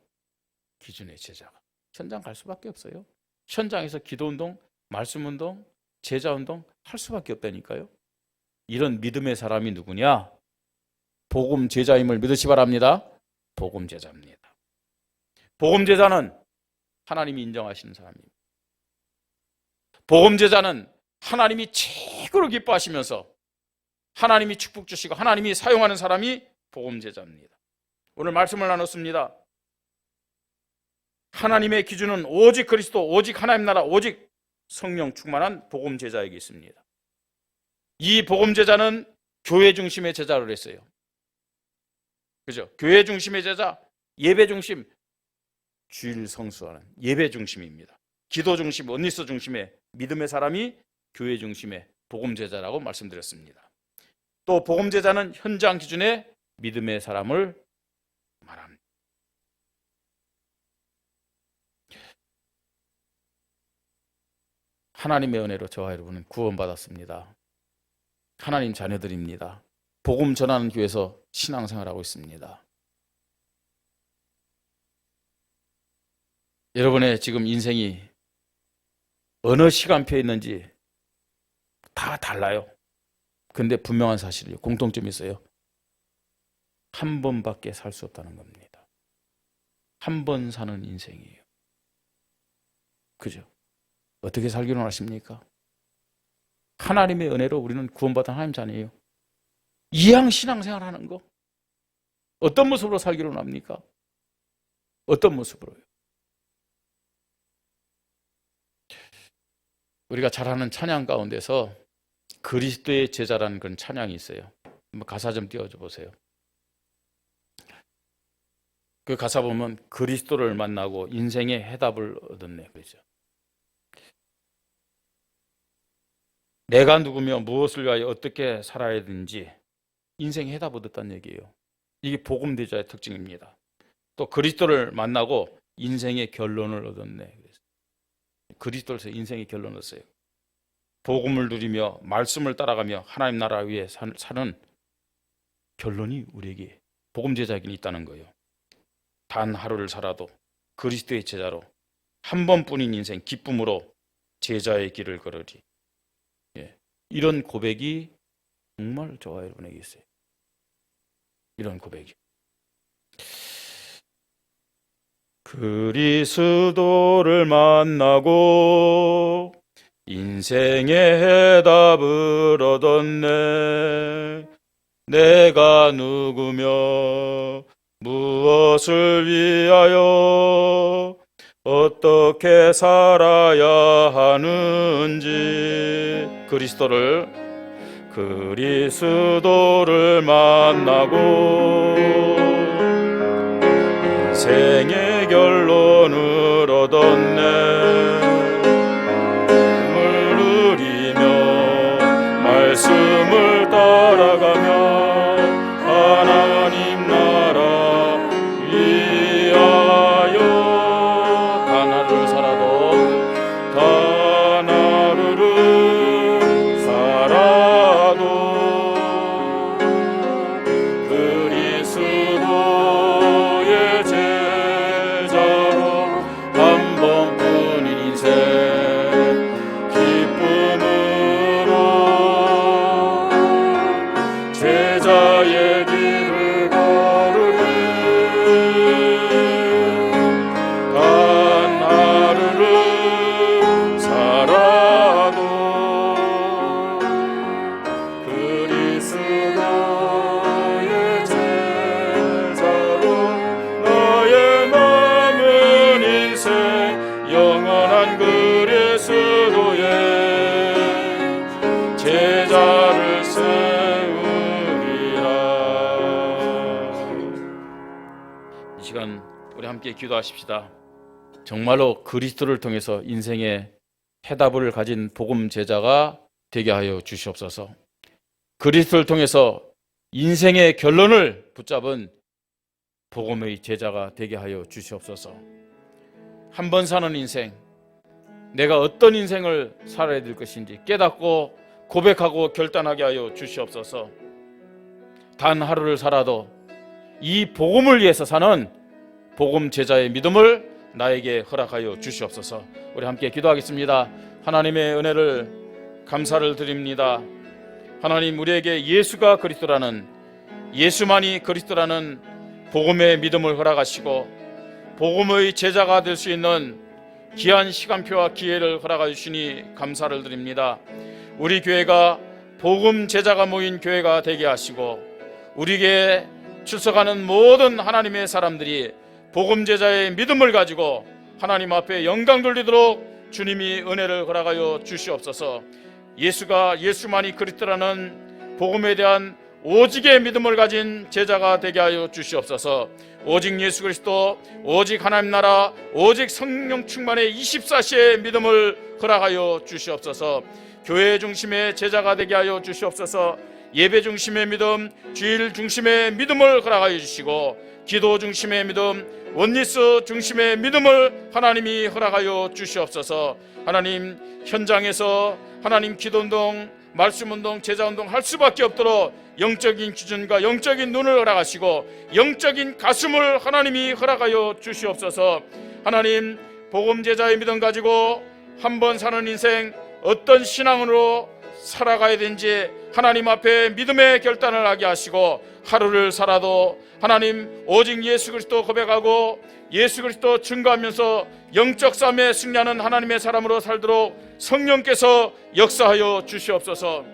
[SPEAKER 1] 기준의 제자가. 현장 갈 수밖에 없어요. 현장에서 기도운동, 말씀운동, 제자운동 할 수밖에 없다니까요. 이런 믿음의 사람이 누구냐? 복음 제자임을 믿으시 바랍니다. 복음 제자입니다. 복음 제자는 하나님이 인정하시는 사람입니다. 복음 제자는 하나님이 최고로 기뻐하시면서 하나님이 축복 주시고 하나님이 사용하는 사람이 복음 제자입니다. 오늘 말씀을 나눴습니다. 하나님의 기준은 오직 그리스도, 오직 하나님 나라, 오직 성령 충만한 복음 제자에게 있습니다. 이 복음 제자는 교회 중심의 제자로 했어요. 그죠? 교회 중심의 제자, 예배 중심, 주일 성수하는 예배 중심입니다. 기도 중심, 원리스 중심의 믿음의 사람이 교회 중심의 복음 제자라고 말씀드렸습니다. 또 복음 제자는 현장 기준의 믿음의 사람을 말합니다. 하나님의 은혜로 저와 여러분은 구원받았습니다. 하나님 자녀들입니다. 복음 전하는 교회에서 신앙생활하고 있습니다. 여러분의 지금 인생이 어느 시간표에 있는지 다 달라요. 근데 분명한 사실이에요. 공통점이 있어요. 한 번밖에 살 수 없다는 겁니다. 한 번 사는 인생이에요. 그죠? 어떻게 살기로 하십니까? 하나님의 은혜로 우리는 구원받은 하나님 자녀예요. 이왕 신앙생활 하는 거 어떤 모습으로 살기로 합니까? 어떤 모습으로요? 우리가 잘 아는 찬양 가운데서 그리스도의 제자라는 그런 찬양이 있어요. 한번 가사 좀 띄워줘 보세요. 그 가사 보면 그리스도를 만나고 인생의 해답을 얻었네. 그렇죠? 내가 누구며 무엇을 위하여 어떻게 살아야 되는지 인생의 해답 얻었다는 얘기예요. 이게 복음 제자의 특징입니다. 또 그리스도를 만나고 인생의 결론을 얻었네. 그리스도에서 인생의 결론을 얻었어요. 복음을 누리며 말씀을 따라가며 하나님 나라 위에 사는 결론이 우리에게 복음 제자에게 있다는 거예요. 단 하루를 살아도 그리스도의 제자로 한 번뿐인 인생 기쁨으로 제자의 길을 걸으리. 이런 고백이 정말 저와 여러분에게 있어요. 이런 고백이. 그리스도를 만나고 인생의 해답을 얻었네. 내가 누구며 무엇을 위하여 어떻게 살아야 하는지 그리스도를 만나고 인생의 결론을 얻었네. 을 누리며 말씀을 따라가며 하나님 나라 위하여 단 하루를 살아도 그리스도의 제자로 한 번뿐인 인생 기쁨으로 제자의 길을 걸으리. 단 하루를 살아도 그리스도의 제자로 나의 남은 인생 영원한 그리스도의 제자를 세우리라. 이 시간 우리 함께 기도하십시다. 정말로 그리스도를 통해서 인생의 해답을 가진 복음 제자가 되게 하여 주시옵소서. 그리스도를 통해서 인생의 결론을 붙잡은 복음의 제자가 되게 하여 주시옵소서. 한 번 사는 인생, 내가 어떤 인생을 살아야 될 것인지 깨닫고 고백하고 결단하게 하여 주시옵소서. 단 하루를 살아도 이 복음을 위해서 사는 복음 제자의 믿음을 나에게 허락하여 주시옵소서. 우리 함께 기도하겠습니다. 하나님의 은혜를 감사를 드립니다. 하나님, 우리에게 예수가 그리스도라는, 예수만이 그리스도라는 복음의 믿음을 허락하시고 복음의 제자가 될 수 있는 귀한 시간표와 기회를 허락해 주시니 감사를 드립니다. 우리 교회가 복음 제자가 모인 교회가 되게 하시고 우리에게 출석하는 모든 하나님의 사람들이 복음 제자의 믿음을 가지고 하나님 앞에 영광 돌리도록 주님이 은혜를 허락하여 주시옵소서. 예수만이 그리스도라는 복음에 대한 오직의 믿음을 가진 제자가 되게 하여 주시옵소서. 오직 예수 그리스도, 오직 하나님 나라, 오직 성령 충만의 24시의 믿음을 허락하여 주시옵소서. 교회 중심의 제자가 되게 하여 주시옵소서. 예배 중심의 믿음, 주일 중심의 믿음을 허락하여 주시고, 기도 중심의 믿음, 원리스 중심의 믿음을 하나님이 허락하여 주시옵소서. 하나님, 현장에서 하나님 기도운동, 말씀운동, 제자운동 할 수밖에 없도록 영적인 기준과 영적인 눈을 허락하시고 영적인 가슴을 하나님이 허락하여 주시옵소서. 하나님, 복음 제자의 믿음 가지고 한번 사는 인생 어떤 신앙으로 살아가야 되는지 하나님 앞에 믿음의 결단을 하게 하시고, 하루를 살아도 하나님 오직 예수 그리스도 고백하고 예수 그리스도 증거하면서 영적 싸움에 승리하는 하나님의 사람으로 살도록 성령께서 역사하여 주시옵소서.